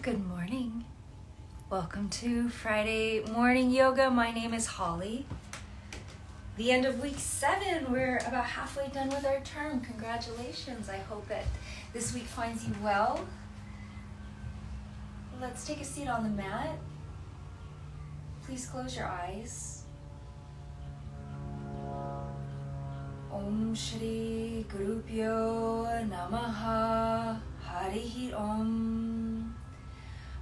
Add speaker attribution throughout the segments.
Speaker 1: Good morning. Welcome to Friday morning yoga. My name is Holly. The end of week 7. We're about halfway done with our term. Congratulations. I hope that this week finds you well. Let's take a seat on the mat. Please close your eyes. Om Shri Gurubhyo Namaha Harihi Om.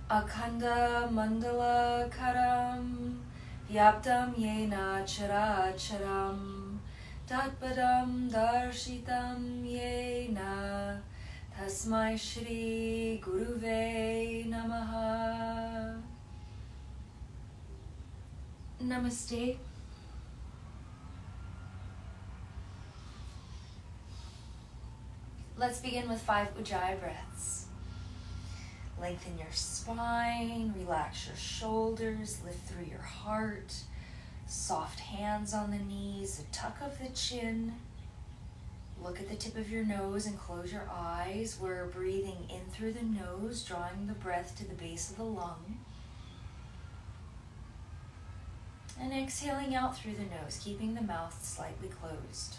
Speaker 1: Akhanda Mandala Karam Vyaptam Yena Chara Charam Tatpadam Darshitam Yena Tasmai Shri Guruve Namaha. Namaste. Let's begin with 5 Ujjayi breaths. Lengthen your spine, relax your shoulders, lift through your heart. Soft hands on the knees, a tuck of the chin. Look at the tip of your nose and close your eyes. We're breathing in through the nose, drawing the breath to the base of the lung. And exhaling out through the nose, keeping the mouth slightly closed.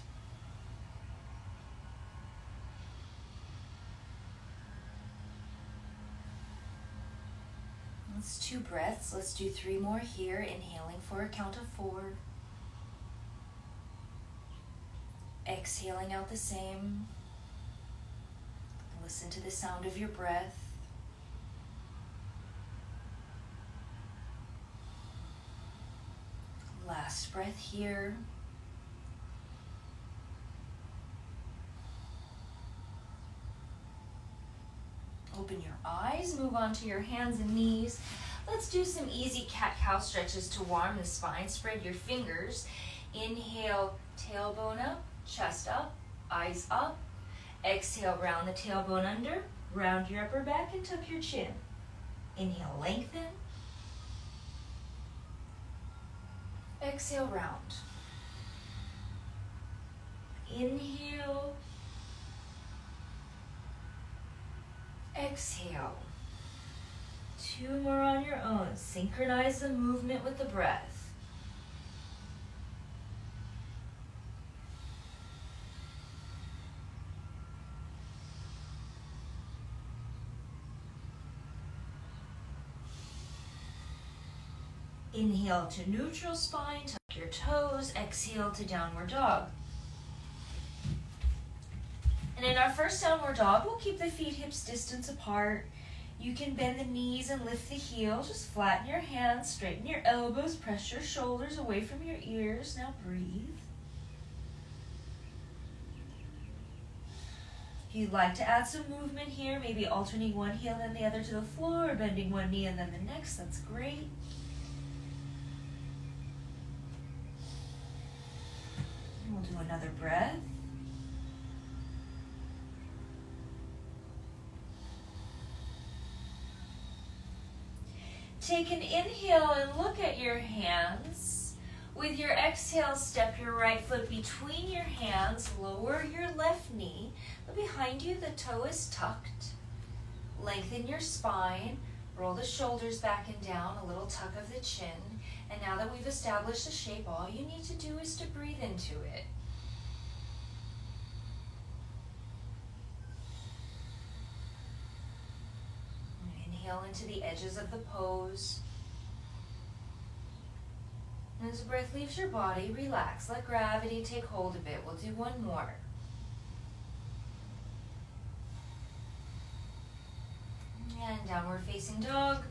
Speaker 1: That's 2 breaths. Let's do 3 more here. Inhaling for a count of 4. Exhaling out the same. Listen to the sound of your breath. Last breath here. Open your eyes, move on to your hands and knees. Let's do some easy cat-cow stretches to warm the spine. Spread your fingers. Inhale, tailbone up, chest up, eyes up. Exhale, round the tailbone under, round your upper back and tuck your chin. Inhale, lengthen. Exhale, round. Inhale. Exhale. 2 more on your own. Synchronize the movement with the breath. Inhale to neutral spine, tuck your toes. Exhale to downward dog. And in our first downward dog, we'll keep the feet hips distance apart. You can bend the knees and lift the heel. Just flatten your hands, straighten your elbows, press your shoulders away from your ears. Now breathe. If you'd like to add some movement here, maybe alternating one heel and then the other to the floor, or bending one knee and then the next, that's great. And we'll do another breath. Take an inhale and look at your hands. With your exhale, step your right foot between your hands, lower your left knee. Look behind you, the toe is tucked. Lengthen your spine, roll the shoulders back and down, a little tuck of the chin. And now that we've established the shape, all you need to do is to breathe into it. Inhale into the edges of the pose. And as the breath leaves your body, relax. Let gravity take hold of it. We'll do one more. And downward facing dog.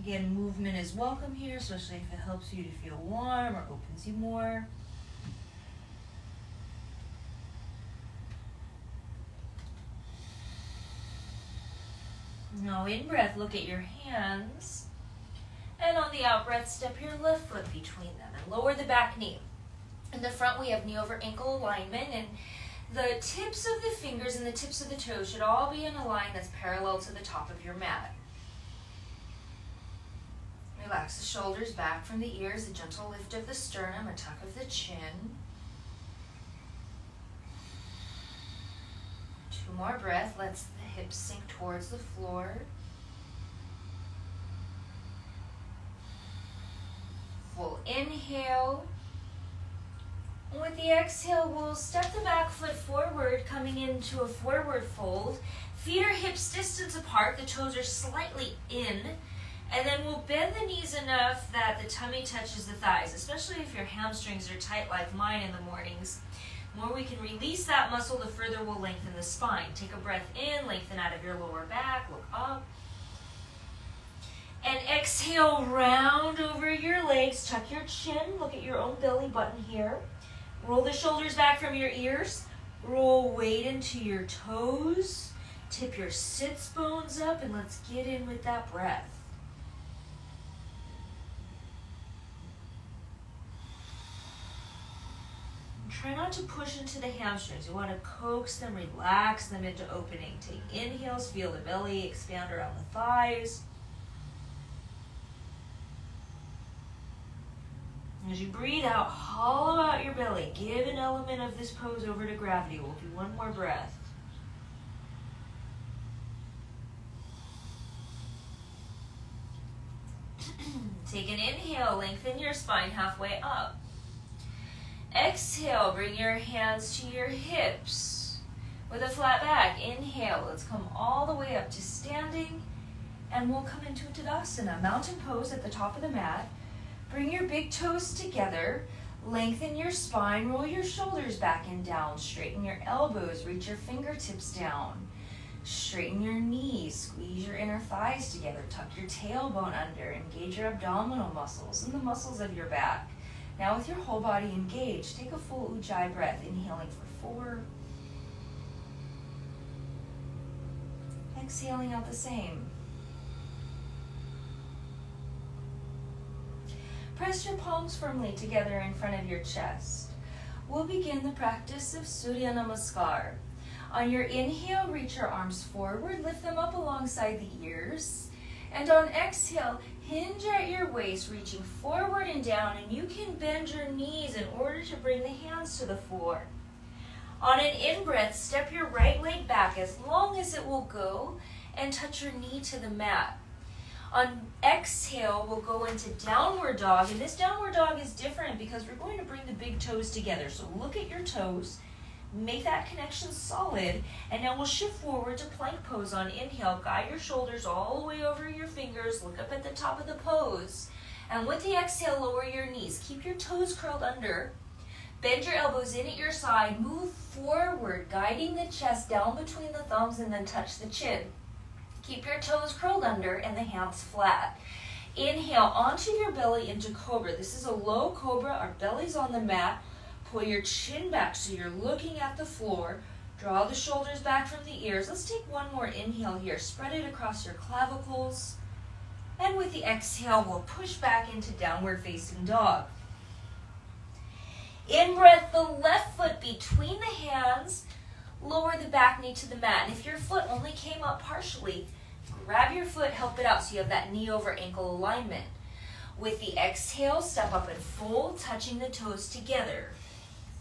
Speaker 1: Again, movement is welcome here, especially if it helps you to feel warm or opens you more. Now in breath, look at your hands. And on the out breath, step your left foot between them and lower the back knee. In the front, we have knee over ankle alignment, and the tips of the fingers and the tips of the toes should all be in a line that's parallel to the top of your mat. Relax the shoulders back from the ears, a gentle lift of the sternum, a tuck of the chin. 2 2 more breaths. Let the hips sink towards the floor. Full inhale. With the exhale, we'll step the back foot forward, coming into a forward fold. Feet are hips distance apart. The toes are slightly in. And then we'll bend the knees enough that the tummy touches the thighs, especially if your hamstrings are tight like mine in the mornings. The more we can release that muscle, the further we'll lengthen the spine. Take a breath in, lengthen out of your lower back, look up. And exhale, round over your legs, tuck your chin, look at your own belly button here. Roll the shoulders back from your ears, roll weight into your toes, tip your sits bones up, and let's get in with that breath. Try not to push into the hamstrings. You want to coax them, relax them into opening. Take inhales, feel the belly expand around the thighs. As you breathe out, hollow out your belly. Give an element of this pose over to gravity. We'll do one more breath. Take an inhale, lengthen your spine halfway up. Exhale, bring your hands to your hips with a flat back. Inhale, let's come all the way up to standing, and we'll come into Tadasana, mountain pose at the top of the mat. Bring your big toes together, lengthen your spine, roll your shoulders back and down, straighten your elbows, reach your fingertips down, straighten your knees, squeeze your inner thighs together, tuck your tailbone under, engage your abdominal muscles and the muscles of your back. Now with your whole body engaged, take a full Ujjayi breath, inhaling for 4, exhaling out the same. Press your palms firmly together in front of your chest. We'll begin the practice of Surya Namaskar. On your inhale, reach your arms forward, lift them up alongside the ears. And on exhale, hinge at your waist, reaching forward and down, and you can bend your knees in order to bring the hands to the floor. On an in-breath, step your right leg back as long as it will go and touch your knee to the mat. On exhale, we'll go into downward dog, and this downward dog is different because we're going to bring the big toes together. So look at your toes, make that connection solid, and now we'll shift forward to plank pose on inhale. Guide your shoulders all the way over your fingers, look up at the top of the pose, and with the exhale, lower your knees. Keep your toes curled under, bend your elbows in at your side, move forward, guiding the chest down between the thumbs and then touch the chin. Keep your toes curled under and the hands flat. Inhale onto your belly into cobra. This is a low cobra. Our belly's on the mat. Pull your chin back so you're looking at the floor. Draw the shoulders back from the ears. Let's take one more inhale here. Spread it across your clavicles. And with the exhale, we'll push back into downward facing dog. In breath, the left foot between the hands. Lower the back knee to the mat. And if your foot only came up partially, grab your foot, help it out so you have that knee over ankle alignment. With the exhale, step up and fold, touching the toes together.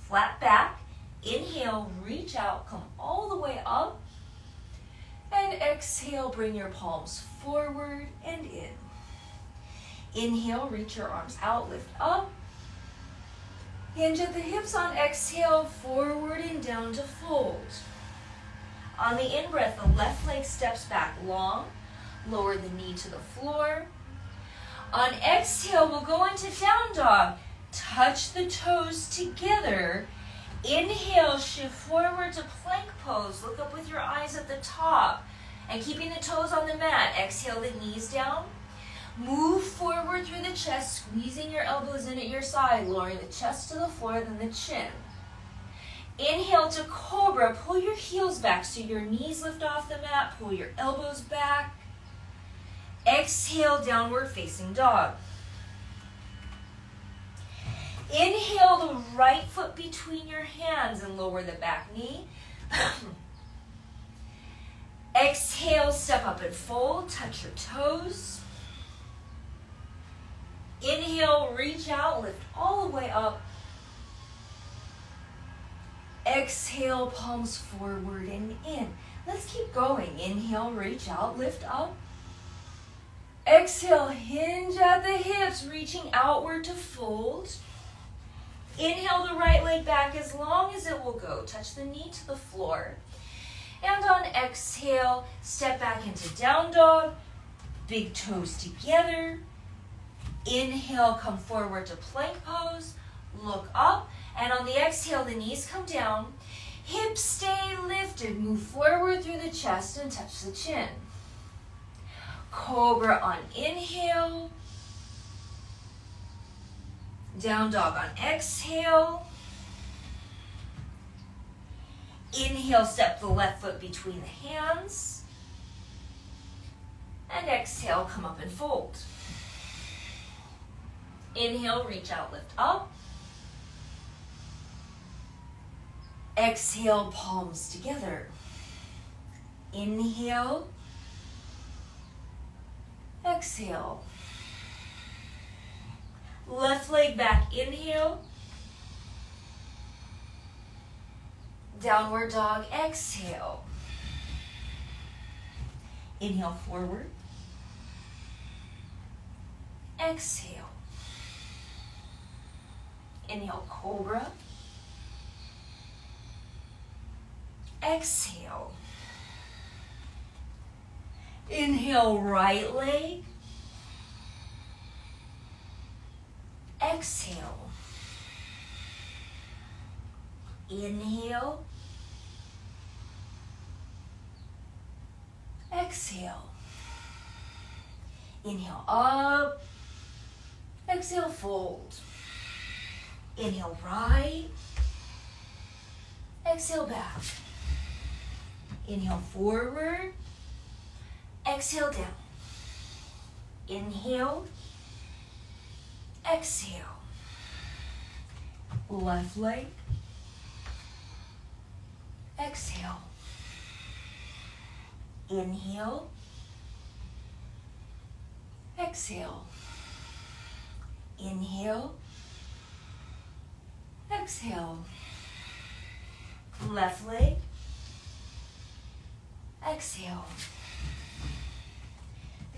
Speaker 1: Flat back. Inhale, reach out, come all the way up. And exhale, bring your palms forward and in. Inhale, reach your arms out, lift up. Hinge at the hips on exhale, forward and down to fold. On the in-breath, the left leg steps back long. Lower the knee to the floor. On exhale, we'll go into down dog. Touch the toes together. Inhale, shift forward to plank pose. Look up with your eyes at the top. And keeping the toes on the mat, exhale the knees down. Move forward through the chest, squeezing your elbows in at your side, lowering the chest to the floor, then the chin. Inhale to cobra, pull your heels back so your knees lift off the mat, pull your elbows back. Exhale, downward facing dog. Inhale the right foot between your hands and lower the back knee. Exhale, step up and fold, touch your toes. Inhale, reach out, lift all the way up. Exhale, palms forward and in. Let's keep going. Inhale, reach out, lift up. Exhale, hinge at the hips, reaching outward to fold. Inhale the right leg back as long as it will go. Touch the knee to the floor. And on exhale, step back into down dog. Big toes together. Inhale, come forward to plank pose. Look up. And on the exhale, the knees come down. Hips stay lifted. Move forward through the chest and touch the chin. Cobra on inhale. Down dog on exhale. Inhale, step the left foot between the hands. And exhale, come up and fold. Inhale, reach out, lift up. Exhale, palms together. Inhale. Exhale. Left leg back, inhale. Downward dog, exhale. Inhale forward. Exhale. Inhale, cobra. Exhale. Inhale, right leg. Exhale. Inhale. Exhale. Inhale up. Exhale, fold. Inhale, right. Exhale, back. Inhale, forward. Exhale, down. Inhale. Exhale. Left leg. Exhale. Inhale. Exhale. Inhale. Exhale. Left leg. Exhale.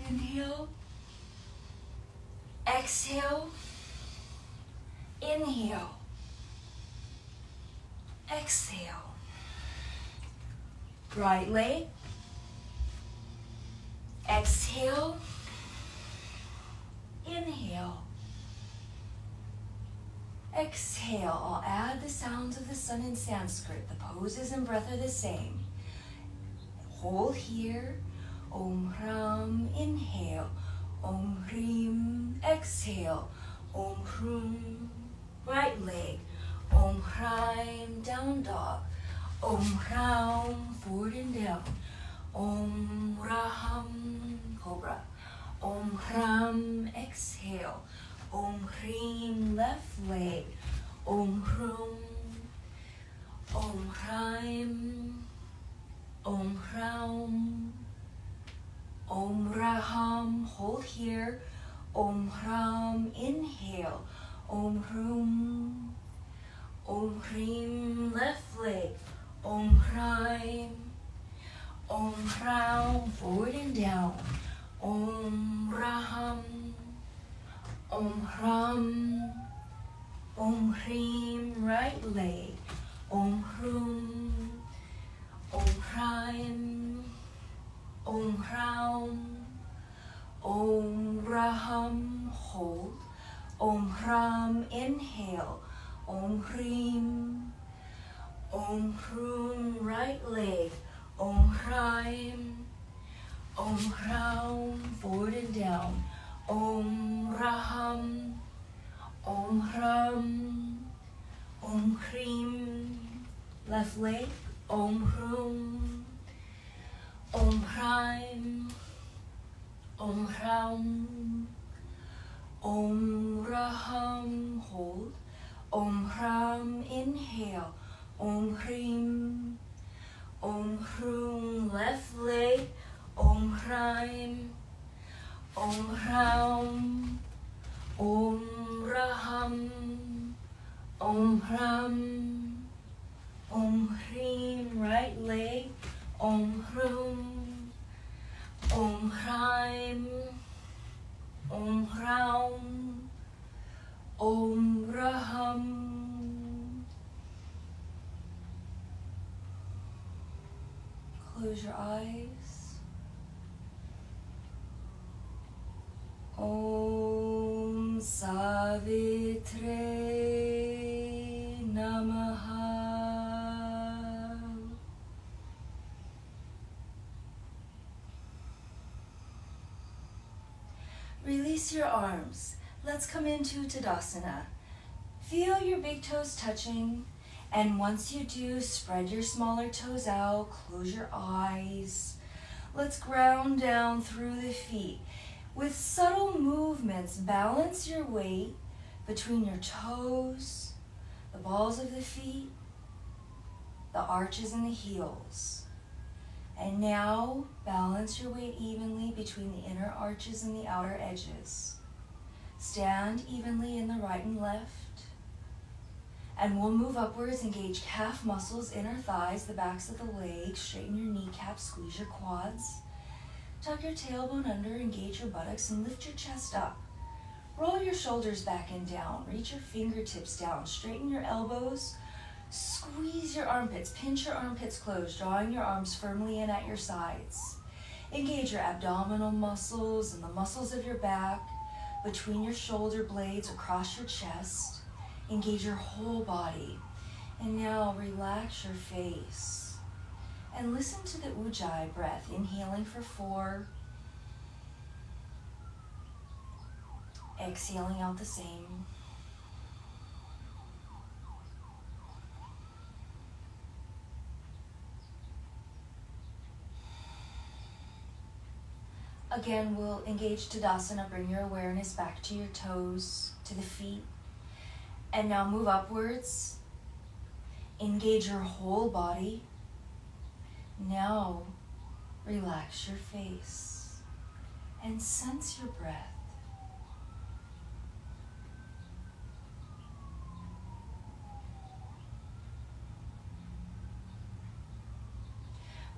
Speaker 1: Inhale. Exhale. Inhale. Exhale. Right leg. Exhale. Inhale. Exhale. I'll add the sounds of the sun in Sanskrit. The poses and breath are the same. Hold here. Om Ram. Inhale. Om Hrim. Exhale. Om Hrum. Right leg. Om Hrim. Down dog. Om Ram. Forward and down. Om Raham. Cobra. Om Ram. Exhale. Om Hrim. Left leg. Om Hrum. Om Hrim. Om Ram. Om Raham. Hold here. Om Ram. Inhale. Om Hrum. Om Hrim. Left leg. Om Hrim. Om Ram. Forward and down. Om Raham. Om Ram. Om Hrim. Right leg. Om Hrum. Om Hrim. Om Ram. Om Raham. Hold. Om Ram. Inhale. Om Hrim. Om Hrum. Right leg. Om Hrim. Om Ram. Forward and down. Om Raham. Om Ram. Om Hrim. Left leg. Om Hrum. Om Hrim. Om Ram. Om Raham. Hold. Om Ram. Inhale. Om Hrim. Om Hrum. Left leg. Om Hrim. Om Ram. Om Raham. Om Ram. Om Hrim, right leg. Om Hrum. Om Hraim. Om Hraum. Om Raham. Close your eyes. Om Savitre Namaha. Release your arms. Let's come into Tadasana. Feel your big toes touching, and once you do, spread your smaller toes out, close your eyes. Let's ground down through the feet. With subtle movements, balance your weight between your toes, the balls of the feet, the arches and the heels. And now, balance your weight evenly between the inner arches and the outer edges. Stand evenly in the right and left. And we'll move upwards, engage calf muscles, inner thighs, the backs of the legs, straighten your kneecaps, squeeze your quads. Tuck your tailbone under, engage your buttocks, and lift your chest up. Roll your shoulders back and down, reach your fingertips down, straighten your elbows, squeeze your armpits, pinch your armpits closed, drawing your arms firmly in at your sides. Engage your abdominal muscles and the muscles of your back, between your shoulder blades, across your chest. Engage your whole body. And now relax your face. And listen to the Ujjayi breath, inhaling for 4. Exhaling out the same. Again, we'll engage Tadasana. Bring your awareness back to your toes, to the feet. And now move upwards. Engage your whole body. Now, relax your face and sense your breath.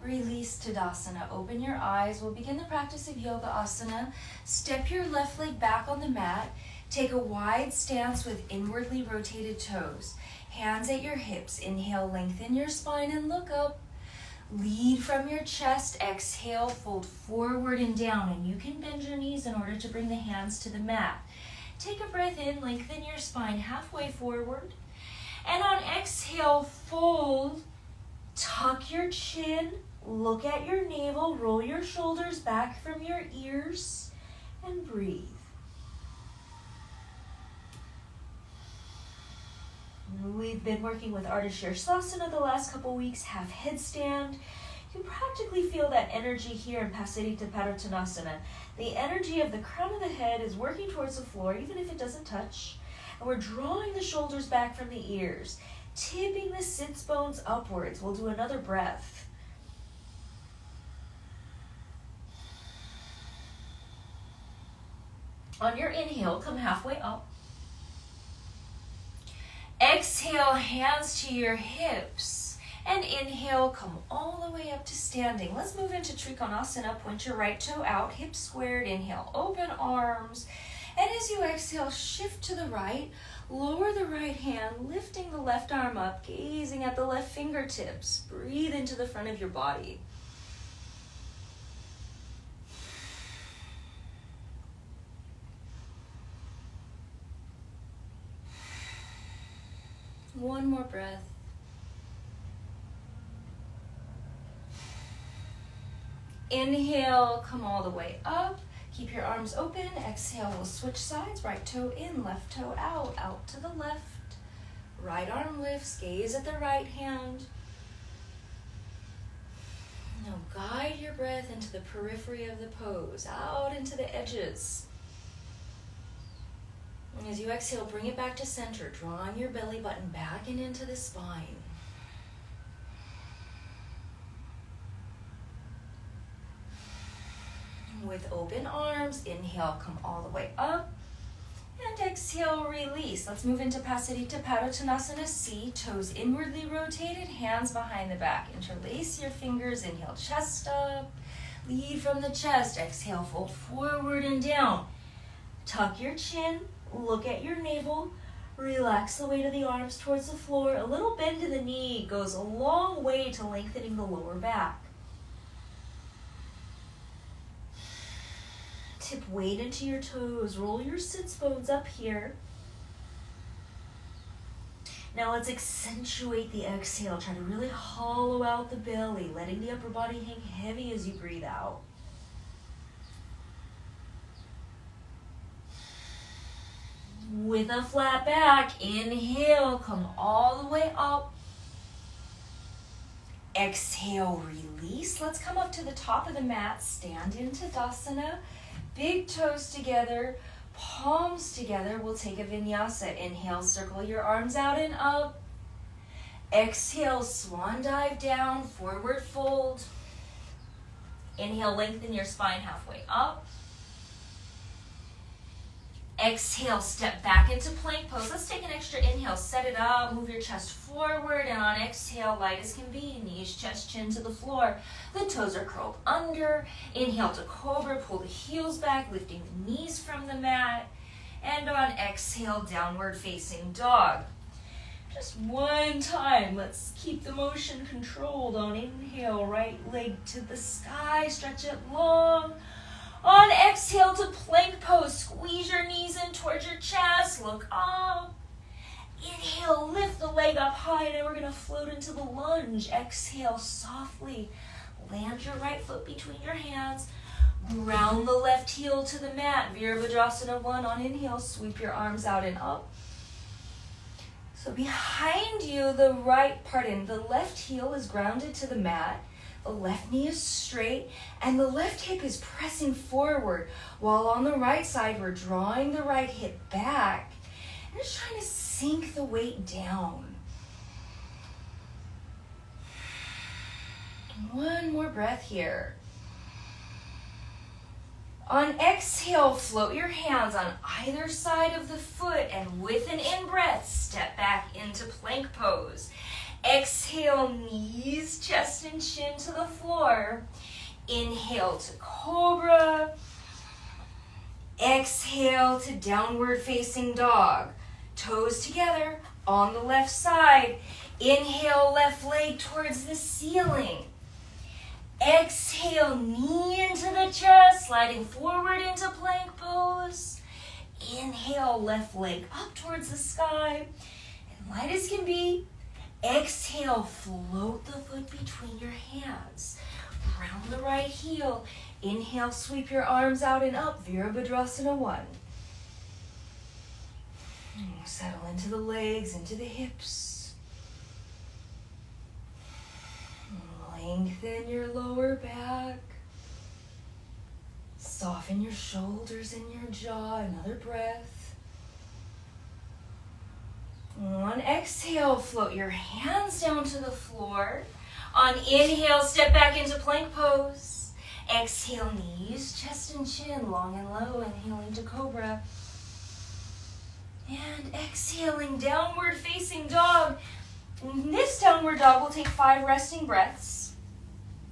Speaker 1: Release Tadasana. Open your eyes. We'll begin the practice of Yoga Asana. Step your left leg back on the mat. Take a wide stance with inwardly rotated toes. Hands at your hips. Inhale, lengthen your spine and look up. Lead from your chest. Exhale, fold forward and down. And you can bend your knees in order to bring the hands to the mat. Take a breath in, lengthen your spine halfway forward. And on exhale, fold. Tuck your chin. Look at your navel. Roll your shoulders back from your ears. And breathe. We've been working with Ardha Shirsasana the last couple weeks, half headstand. You practically feel that energy here in Pasarita Padottanasana. The energy of the crown of the head is working towards the floor, even if it doesn't touch. And we're drawing the shoulders back from the ears, tipping the sits bones upwards. We'll do another breath. On your inhale, come halfway up. Exhale, hands to your hips. And inhale, come all the way up to standing. Let's move into Trikonasana. Point your right toe out, hips squared. Inhale, open arms. And as you exhale, shift to the right. Lower the right hand, lifting the left arm up, gazing at the left fingertips. Breathe into the front of your body. One more breath. Inhale, come all the way up. Keep your arms open. Exhale, we'll switch sides. Right toe in, left toe out, out to the left. Right arm lifts, gaze at the right hand. Now guide your breath into the periphery of the pose, out into the edges. And as you exhale, bring it back to center, drawing your belly button back and into the spine. With open arms, inhale, come all the way up. And exhale, release. Let's move into Pasarita Padottanasana C. Toes inwardly rotated, hands behind the back. Interlace your fingers. Inhale, chest up. Lead from the chest. Exhale, fold forward and down. Tuck your chin. Look at your navel. Relax the weight of the arms towards the floor. A little bend in the knee goes a long way to lengthening the lower back. Tip weight into your toes. Roll your sits bones up here. Now let's accentuate the exhale. Try to really hollow out the belly, letting the upper body hang heavy as you breathe out. With a flat back, inhale, come all the way up. Exhale, release. Let's come up to the top of the mat, stand in Tadasana. Big toes together, palms together. We'll take a vinyasa. Inhale, circle your arms out and up. Exhale, swan dive down, forward fold. Inhale, lengthen your spine halfway up. Exhale, step back into plank pose. Let's take an extra inhale, set it up, move your chest forward, and on exhale, light as can be, knees, chest, chin to the floor. The toes are curled under. Inhale to cobra, pull the heels back, lifting the knees from the mat. And on exhale, downward facing dog. Just one time, let's keep the motion controlled. On inhale, right leg to the sky, stretch it long. On exhale to plank pose, squeeze your knees in towards your chest, look up. Inhale, lift the leg up high, and we're gonna float into the lunge. Exhale, softly land your right foot between your hands. Ground the left heel to the mat. Virabhadrasana 1 on inhale, sweep your arms out and up. So behind you, the left heel is grounded to the mat. The left knee is straight, and the left hip is pressing forward, while on the right side, we're drawing the right hip back and just trying to sink the weight down. One more breath here. On exhale, float your hands on either side of the foot, and with an in-breath, step back into plank pose. Exhale, knees, chest, and chin to the floor. Inhale to cobra. Exhale to downward facing dog. Toes together on the left side. Inhale, left leg towards the ceiling. Exhale, knee into the chest, sliding forward into plank pose. Inhale, left leg up towards the sky. And light as can be, exhale, float the foot between your hands. Round the right heel. Inhale, sweep your arms out and up. Virabhadrasana 1. Settle into the legs, into the hips. Lengthen your lower back. Soften your shoulders and your jaw. Another breath. On exhale, float your hands down to the floor. On inhale, step back into plank pose. Exhale, knees, chest and chin, long and low. Inhaling to cobra. And exhaling, downward facing dog. In this downward dog, we'll take 5 resting breaths.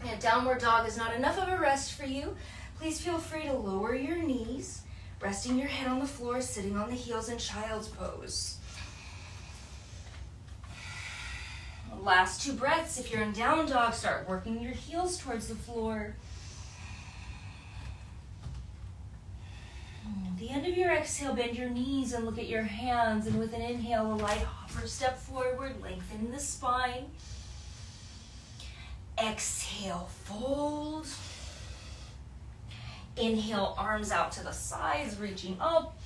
Speaker 1: If downward dog is not enough of a rest for you, please feel free to lower your knees, resting your head on the floor, sitting on the heels in child's pose. Last 2 breaths. If you're in down dog, start working your heels towards the floor. At the end of your exhale, bend your knees and look at your hands. And with an inhale, a light hopper step forward, lengthen the spine. Exhale, fold. Inhale, arms out to the sides, reaching up.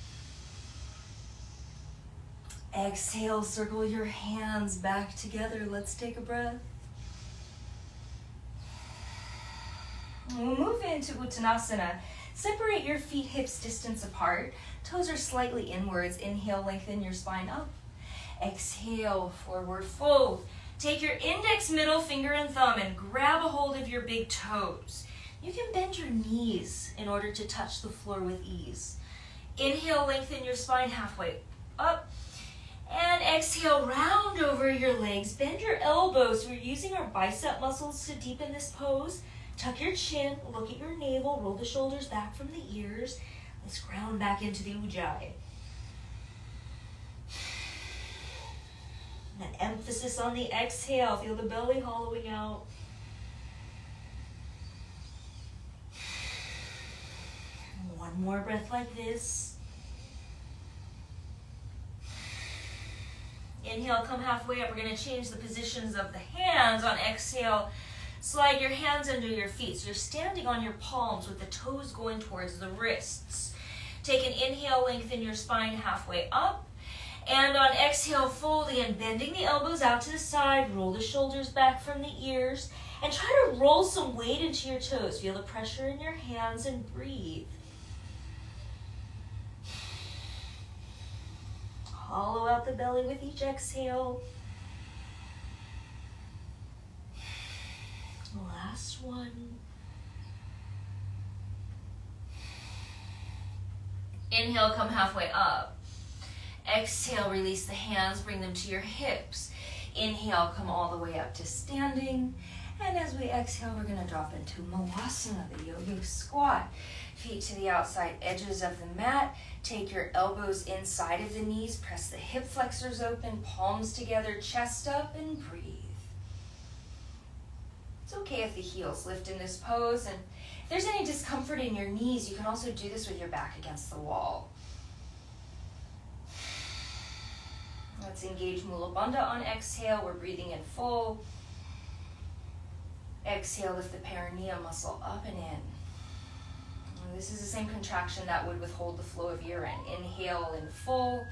Speaker 1: Exhale, circle your hands back together. Let's take a breath. We'll move into Uttanasana. Separate your feet hips distance apart. Toes are slightly inwards. Inhale, lengthen your spine up. Exhale, forward fold. Take your index, middle finger, and thumb and grab a hold of your big toes. You can bend your knees in order to touch the floor with ease. Inhale, lengthen your spine halfway up. And exhale, round over your legs. Bend your elbows. We're using our bicep muscles to deepen this pose. Tuck your chin, look at your navel, roll the shoulders back from the ears. Let's ground back into the Ujjayi. And emphasis on the exhale. Feel the belly hollowing out. One more breath like this. Inhale, come halfway up. We're going to change the positions of the hands. On exhale, slide your hands under your feet. So you're standing on your palms with the toes going towards the wrists. Take an inhale, lengthen your spine halfway up. And on exhale, fold in, bending the elbows out to the side. Roll the shoulders back from the ears. And try to roll some weight into your toes. Feel the pressure in your hands and breathe. Hollow out the belly with each exhale. Last one. Inhale, come halfway up. Exhale, release the hands, bring them to your hips. Inhale, come all the way up to standing. And as we exhale, we're going to drop into Malasana, the yogic squat. Feet to the outside edges of the mat. Take your elbows inside of the knees. Press the hip flexors open, palms together, chest up, and breathe. It's okay if the heels lift in this pose. And if there's any discomfort in your knees, you can also do this with your back against the wall. Let's engage Mula Bandha on exhale. We're breathing in full. Exhale, lift the perineum muscle up and in. This is the same contraction that would withhold the flow of urine. Inhale in full.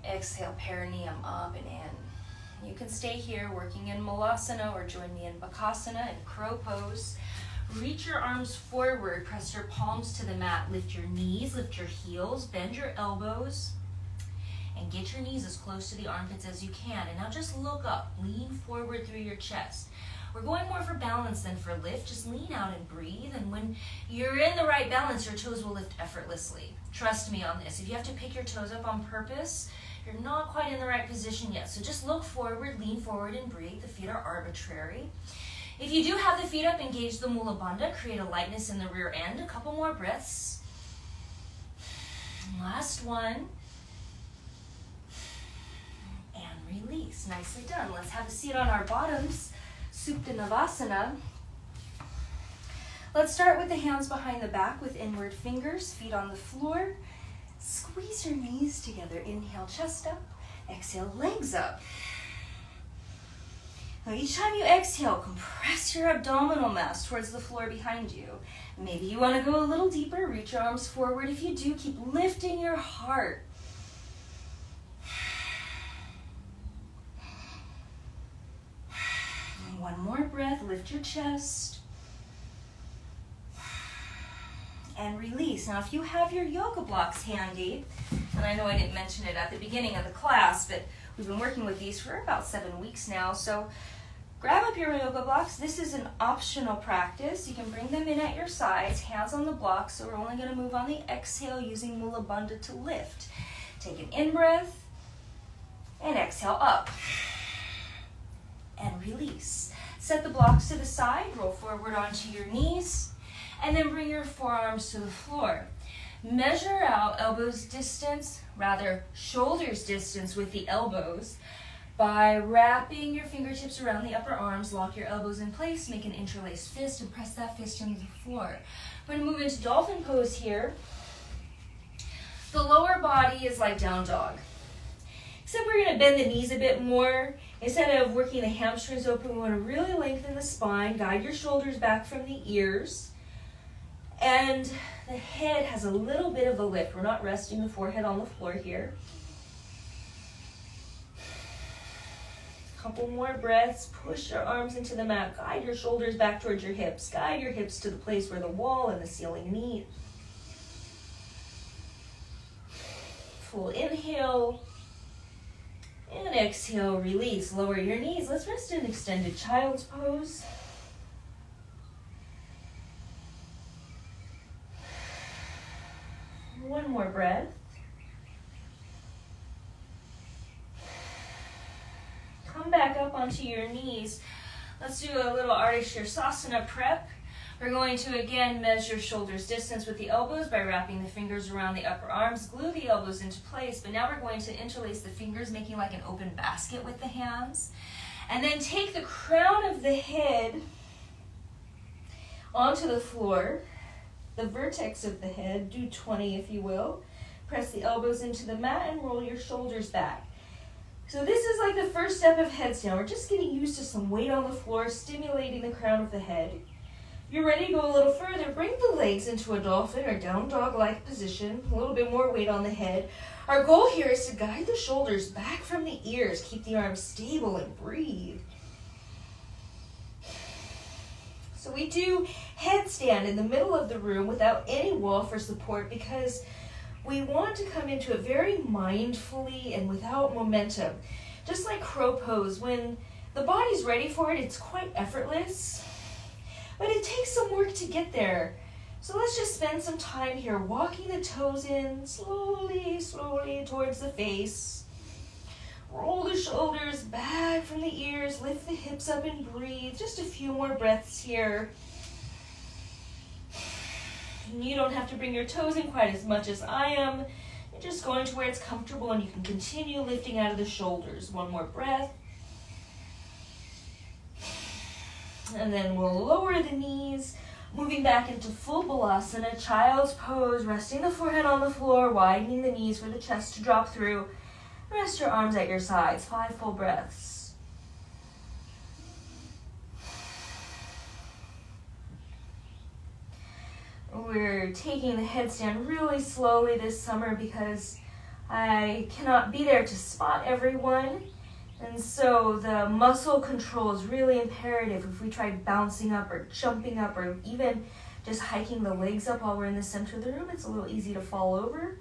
Speaker 1: Exhale, perineum up and in. You can stay here working in Malasana or join me in Bakasana and crow pose. Reach your arms forward, press your palms to the mat, lift your knees, lift your heels, bend your elbows, and get your knees as close to the armpits as you can. And now just look up, lean forward through your chest. We're going more for balance than for lift. Just lean out and breathe. And when you're in the right balance, your toes will lift effortlessly. Trust me on this. If you have to pick your toes up on purpose, you're not quite in the right position yet. So just look forward, lean forward, and breathe. The feet are arbitrary. If you do have the feet up, engage the Mula Bandha. Create a lightness in the rear end. A couple more breaths. Last one. And release. Nicely done. Let's have a seat on our bottoms. Supta Navasana. Let's start with the hands behind the back with inward fingers, feet on the floor. Squeeze your knees together. Inhale, chest up. Exhale, legs up. Now each time you exhale, compress your abdominal mass towards the floor behind you. Maybe you want to go a little deeper. Reach your arms forward. If you do, keep lifting your heart. One more breath, lift your chest. And release. Now if you have your yoga blocks handy, and I know I didn't mention it at the beginning of the class, but we've been working with these for about 7 weeks now, so grab up your yoga blocks. This is an optional practice. You can bring them in at your sides, hands on the blocks, so we're only going to move on the exhale using Mula Bandha to lift. Take an in-breath, and exhale up. And release. Set the blocks to the side, roll forward onto your knees, and then bring your forearms to the floor. Measure out elbows distance, rather shoulders distance with the elbows by wrapping your fingertips around the upper arms, lock your elbows in place, make an interlaced fist, and press that fist into the floor. We're going to move into dolphin pose here. The lower body is like down dog. Except we're going to bend the knees a bit more. Instead of working the hamstrings open, we want to really lengthen the spine, guide your shoulders back from the ears, and the head has a little bit of a lift. We're not resting the forehead on the floor here. Couple more breaths. Push your arms into the mat. Guide your shoulders back towards your hips. Guide your hips to the place where the wall and the ceiling meet. Full inhale. And exhale, release. Lower your knees. Let's rest in extended child's pose. One more breath. Come back up onto your knees. Let's do a little Ardha Shirsasana prep. We're going to again measure shoulders distance with the elbows by wrapping the fingers around the upper arms. Glue the elbows into place, but now we're going to interlace the fingers, making like an open basket with the hands. And then take the crown of the head onto the floor, the vertex of the head, do 20 if you will. Press the elbows into the mat and roll your shoulders back. So this is like the first step of headstand. We're just getting used to some weight on the floor, stimulating the crown of the head. If you're ready to go a little further, bring the legs into a dolphin or down dog-like position, a little bit more weight on the head. Our goal here is to guide the shoulders back from the ears. Keep the arms stable and breathe. So we do headstand in the middle of the room without any wall for support because we want to come into it very mindfully and without momentum. Just like crow pose, when the body's ready for it, it's quite effortless, but it takes some work to get there. So let's just spend some time here walking the toes in slowly, slowly towards the face. Roll the shoulders back from the ears, lift the hips up and breathe. Just a few more breaths here. You don't have to bring your toes in quite as much as I am. You're just going to where it's comfortable and you can continue lifting out of the shoulders. One more breath. And then we'll lower the knees, moving back into full balasana, child's pose, resting the forehead on the floor, widening the knees for the chest to drop through. Rest your arms at your sides. 5 full breaths. We're taking the headstand really slowly this summer because I cannot be there to spot everyone. And so the muscle control is really imperative. If we try bouncing up or jumping up or even just hiking the legs up while we're in the center of the room, it's a little easy to fall over.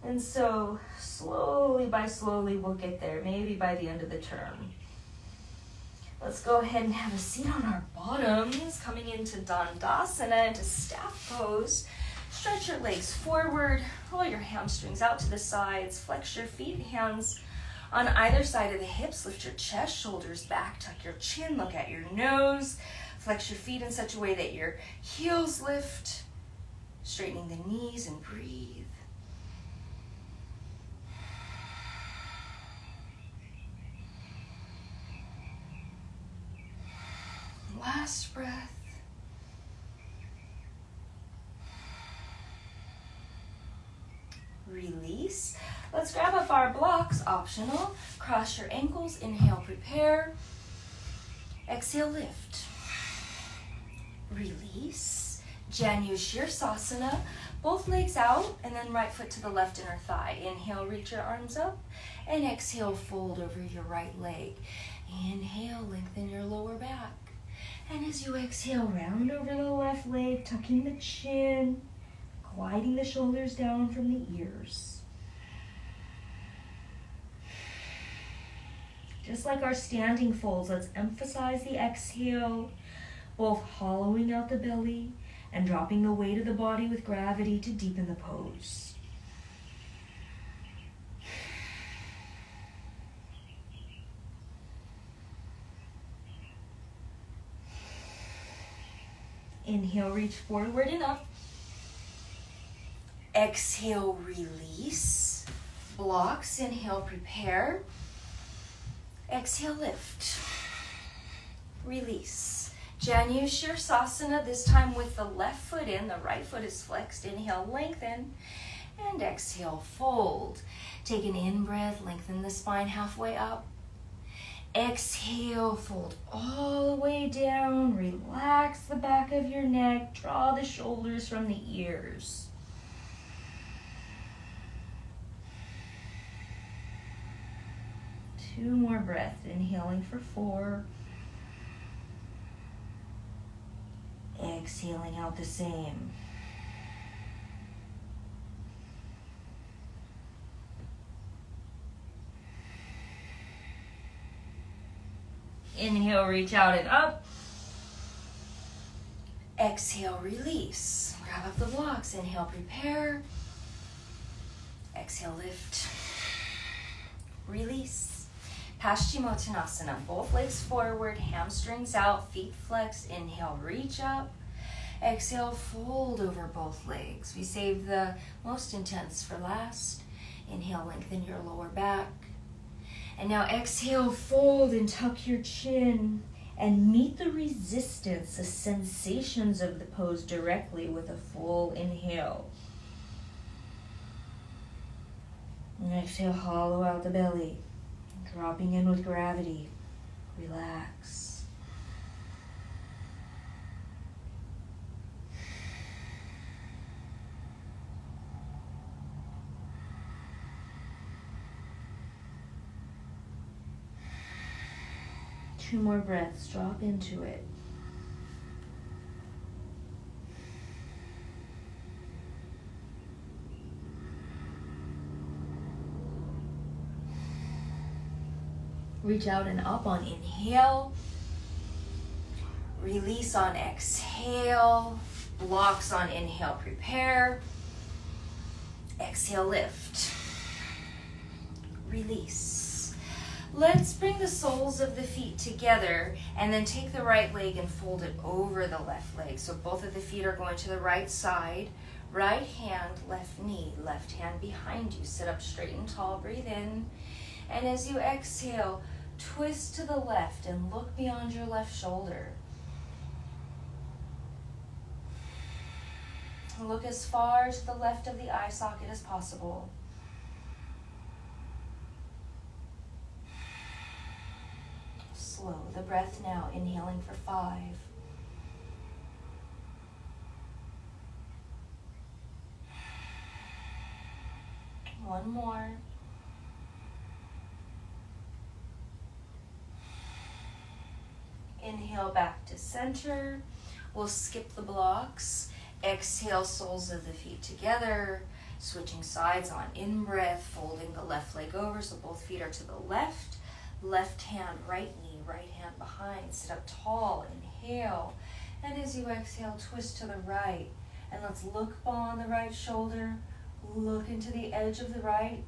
Speaker 1: And so slowly by slowly we'll get there, maybe by the end of the term. Let's go ahead and have a seat on our bottoms, coming into Dandasana, into staff pose. Stretch your legs forward, roll your hamstrings out to the sides, flex your feet, hands on either side of the hips, lift your chest, shoulders back, tuck your chin, look at your nose, flex your feet in such a way that your heels lift, straightening the knees and breathe. Last breath. Release. Let's grab up our blocks, optional. Cross your ankles, inhale, prepare. Exhale, lift. Release. Janu Shirsasana. Both legs out and then right foot to the left inner thigh. Inhale, reach your arms up and exhale, fold over your right leg. Inhale, lengthen your lower back. And as you exhale, round over the left leg, tucking the chin, gliding the shoulders down from the ears. Just like our standing folds, let's emphasize the exhale, both hollowing out the belly and dropping the weight of the body with gravity to deepen the pose. Inhale, reach forward and up. Exhale, release. Blocks, inhale, prepare. Exhale, lift. Release. Janu Shirsasana, this time with the left foot in, the right foot is flexed. Inhale, lengthen. And exhale, fold. Take an in-breath, lengthen the spine halfway up. Exhale, fold all the way down. Relax the back of your neck. Draw the shoulders from the ears. Two more breaths. Inhaling for 4. Exhaling out the same. Inhale, reach out and up. Exhale, release. Grab up the blocks. Inhale, prepare. Exhale, lift. Release. Paschimottanasana. Both legs forward, hamstrings out, feet flex. Inhale, reach up. Exhale, fold over both legs. We save the most intense for last. Inhale, lengthen your lower back. And now exhale, fold and tuck your chin. And meet the resistance, the sensations of the pose directly with a full inhale. And exhale, hollow out the belly. Dropping in with gravity. Relax. Two more breaths, drop into it. Reach out and up on inhale. Release on exhale. Blocks on inhale, prepare. Exhale, lift. Release. Let's bring the soles of the feet together and then take the right leg and fold it over the left leg. So both of the feet are going to the right side. Right hand, left knee, left hand behind you. Sit up straight and tall, breathe in. And as you exhale, twist to the left and look beyond your left shoulder. Look as far to the left of the eye socket as possible. Slow the breath now, inhaling for 5. One more. Inhale back to center. We'll skip the blocks. Exhale, soles of the feet together. Switching sides on in-breath, folding the left leg over so both feet are to the left. Left hand, right knee, right hand behind. Sit up tall, inhale. And as you exhale, twist to the right. And let's look on the right shoulder. Look into the edge of the right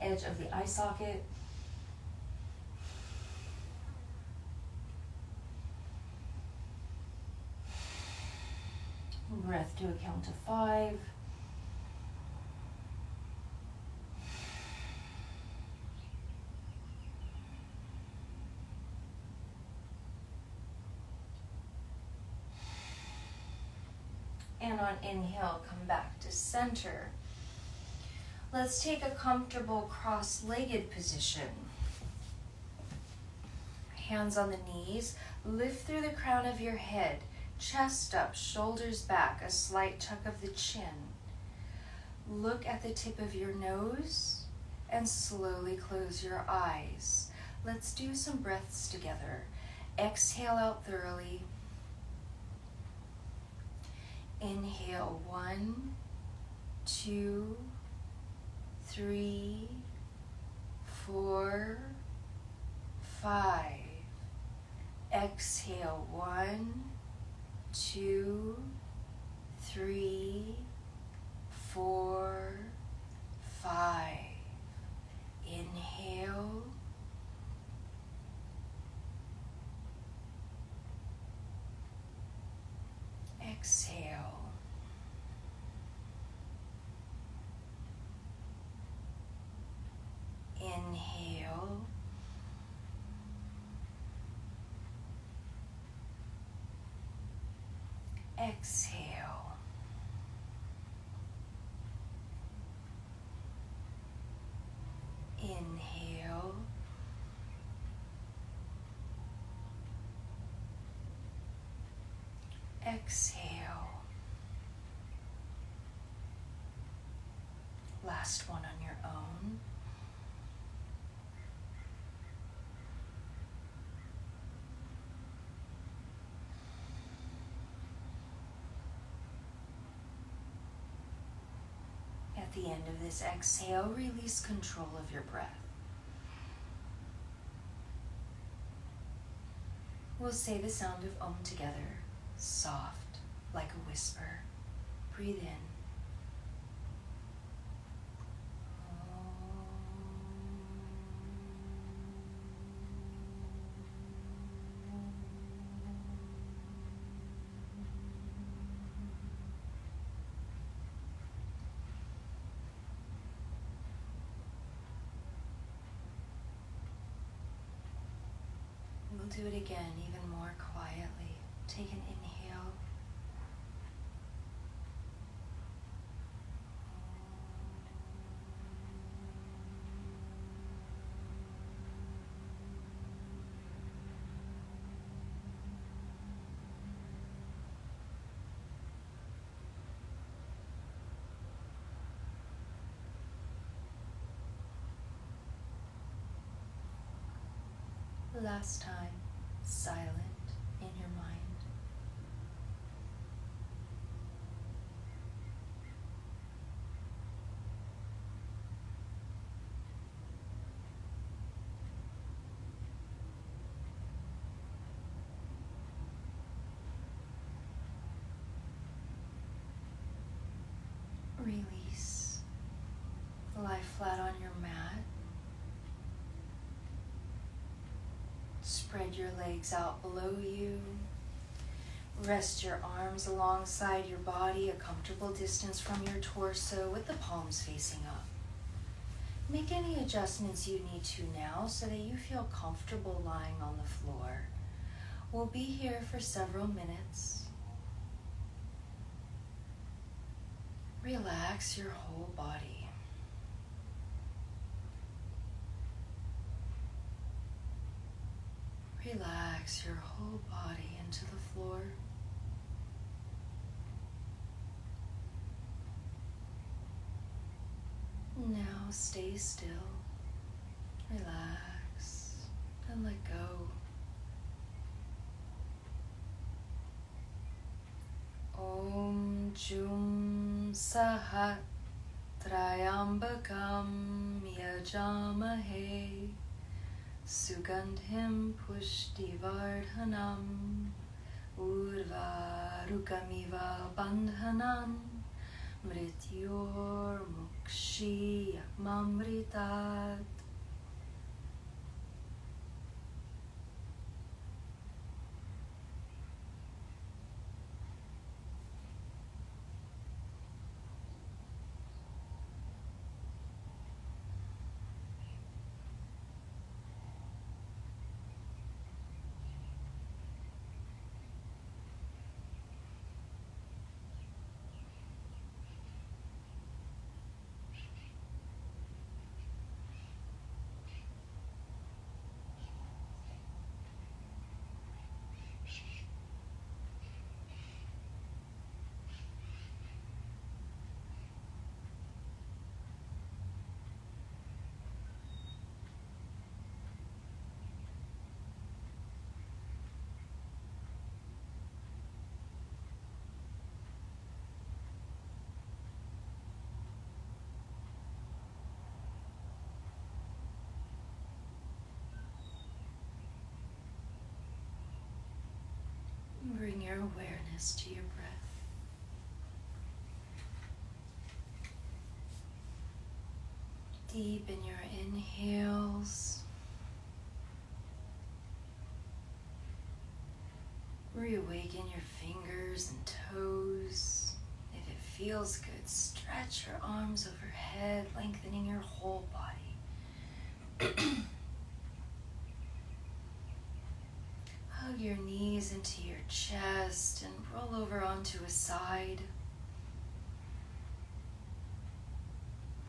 Speaker 1: edge of the eye socket. Breath to a count of 5. And on inhale, come back to center. Let's take a comfortable cross-legged position. Hands on the knees, lift through the crown of your head. Chest up, shoulders back, a slight tuck of the chin. Look at the tip of your nose and slowly close your eyes. Let's do some breaths together. Exhale out thoroughly. Inhale, 1, 2, 3, 4, 5. Exhale, 1, 2, 3, 4, 5. Inhale. Exhale. Inhale. Exhale. Inhale. Exhale. Last one on your own. At the end of this exhale, release control of your breath. We'll say the sound of Om together, soft, like a whisper. Breathe in. do it again, even more quietly. Take an inhale. Last time, silent in your mind. Release. Lie flat on your mat. Spread your legs out below you. Rest your arms alongside your body, a comfortable distance from your torso with the palms facing up. Make any adjustments you need to now so that you feel comfortable lying on the floor. We'll be here for several minutes. Relax your whole body. Relax your whole body into the floor. Now stay still, relax, and let go. Om Jum Sahat Trayambakam Yajamahe Sugandhim Pushtivardhanam Urvarukamiva Bandhanam Mrityor Mukshi Mamritat. Bring your awareness to your breath. Deep in your inhales. Reawaken your fingers and toes. If it feels good, stretch your arms overhead, lengthening your whole body. Hug your knees into your chest and roll over onto a side.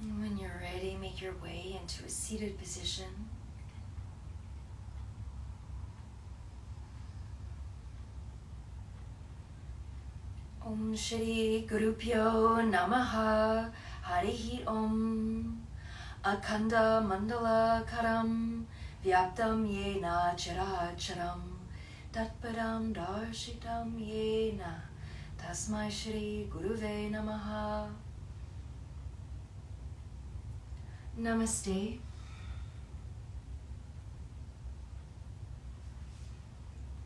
Speaker 1: And when you're ready, make your way into a seated position. Om Shri Gurupyo Namaha Harihi Om Akhanda Mandala Karam Vyaptam Yena Characharam Tatparam Darshitam Yena Tasmai Shri Guruve Namaha. Namaste.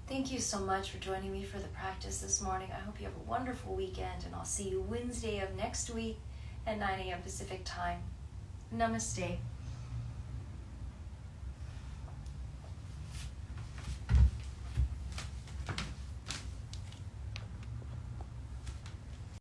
Speaker 1: Thank you so much for joining me for the practice this morning. I hope you have a wonderful weekend, and I'll see you Wednesday of next week at 9 a.m. Pacific time. Namaste.